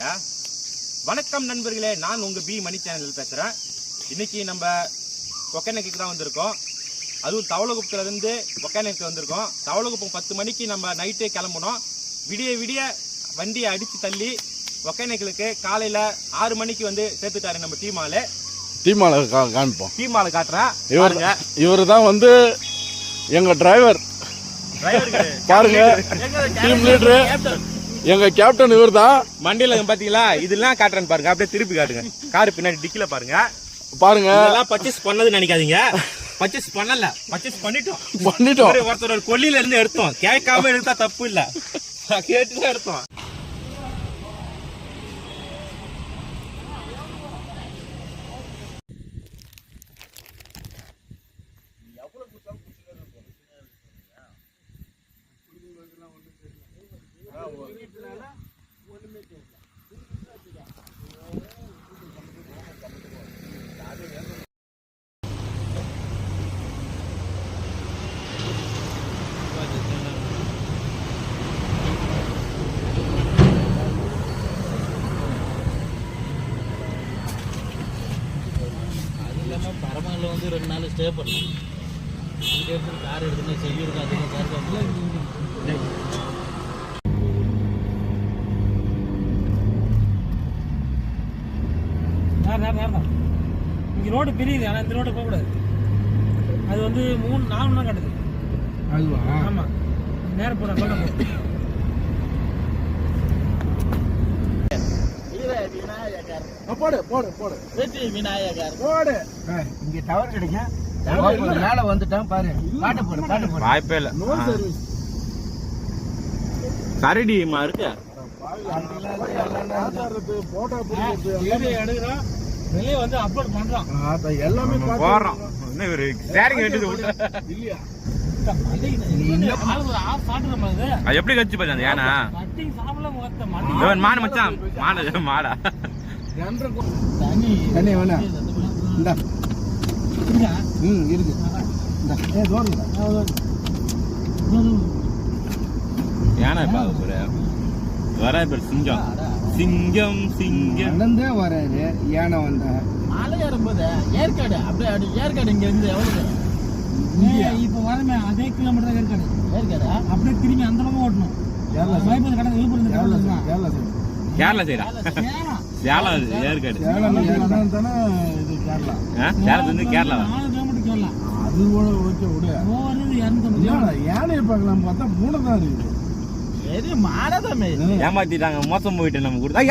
வணக்கம் நண்பர்களே, நான் உங்க பி மணி சேனல் பேசுறேன். இன்னைக்கு நம்ம ஒகேனக்கலுக்கு தான் வந்திருக்கோம். அதுவும் தவளகுப்பத்துல இருந்து ஒகேனக்கலுக்கு வந்திருக்கோம். தவளகுப்பம் 10 மணிக்கு நம்ம நைட்டே கிளம்பணும். விடிய விடிய வண்டியை அடிச்சு தள்ளி ஒகேனக்கலுக்கு காலையில 6 மணிக்கு வந்து சேர்த்துட்டாரு நம்ம டீமால காண்போம். டீமால காட்டுறேன். இவரு தான் வந்து எங்க டிரைவர் பாருங்க, டீம் லீடர் எங்க கேப்டன் இவர் தான். மண்டியில பாத்தீங்களா, இதெல்லாம் காட்டுறேன்னு பாருங்க. அப்படியே திருப்பி காட்டுங்க. காரு பின்னாடி டிக்கில பாருங்க. இதெல்லாம் பர்ச்சேஸ் பண்ணது நினைக்காதீங்க. பர்ச்சேஸ் பண்ணல, பர்ச்சேஸ் பண்ணிட்டோம். ஒருத்தர் கொல்லில இருந்து எடுத்தோம். கேட்காம எடுத்தா தப்பு இல்ல, கேட்டுதான் எடுத்தோம். பரமங்கல வந்து 2 நாள் ஸ்டே பண்ணோம். இங்கே எடுத்து கார் எடுத்துன்னு செய்யும் அதிகம் சார். இங்கே ரோடு பிரியுது, ஆனால் இந்த ரோடு போகக்கூடாது. அது வந்து 3-4 மணி நேரம் கட்டுது. அதுவா? ஆமாம், நேரம் போகிறேன். இங்க டவர் கிடைக்கும். மேல வந்துட்டான் பாரு. பாட்டு வாய்ப்பே இல்ல. கரடிமா இருக்கு. வெளியே வந்து அப்லோட் பண்றான். எல்லாமே போறோம். இன்னும் ஒரு ஷேரிங் வேண்டியது இல்லையா? எப்படி கட்சி பாரு ஏனா மாடு மச்சான், மாடா தண்ணி வேணா இந்தா. இருக்கு. ஏனா வர சிங்கம் சிங்கம் சிங்கம் நடந்தே வராரு. யானை வந்தா மலை ஏறும்போது ஏற்காடு அப்படியே ஏற்காடு இங்க இருந்து எவ்வளவு இப்ப வரமே அதே கிலோமீட்டர் ஏற்காடு அப்படியே திரும்பி அந்த பக்கம் ஓட்டணும். கேரளா சைடா? சேலம் ஏற்காடு. கேரளா 4 கிலோமீட்டர் வரலாம். அது யானையை பார்க்கலாம் பார்த்தா 3 தான் இருக்குது. மாடதான் ஏமாத்திட்டாங்க, மோசம் போயிட்டு நம்ம கொடுத்தா.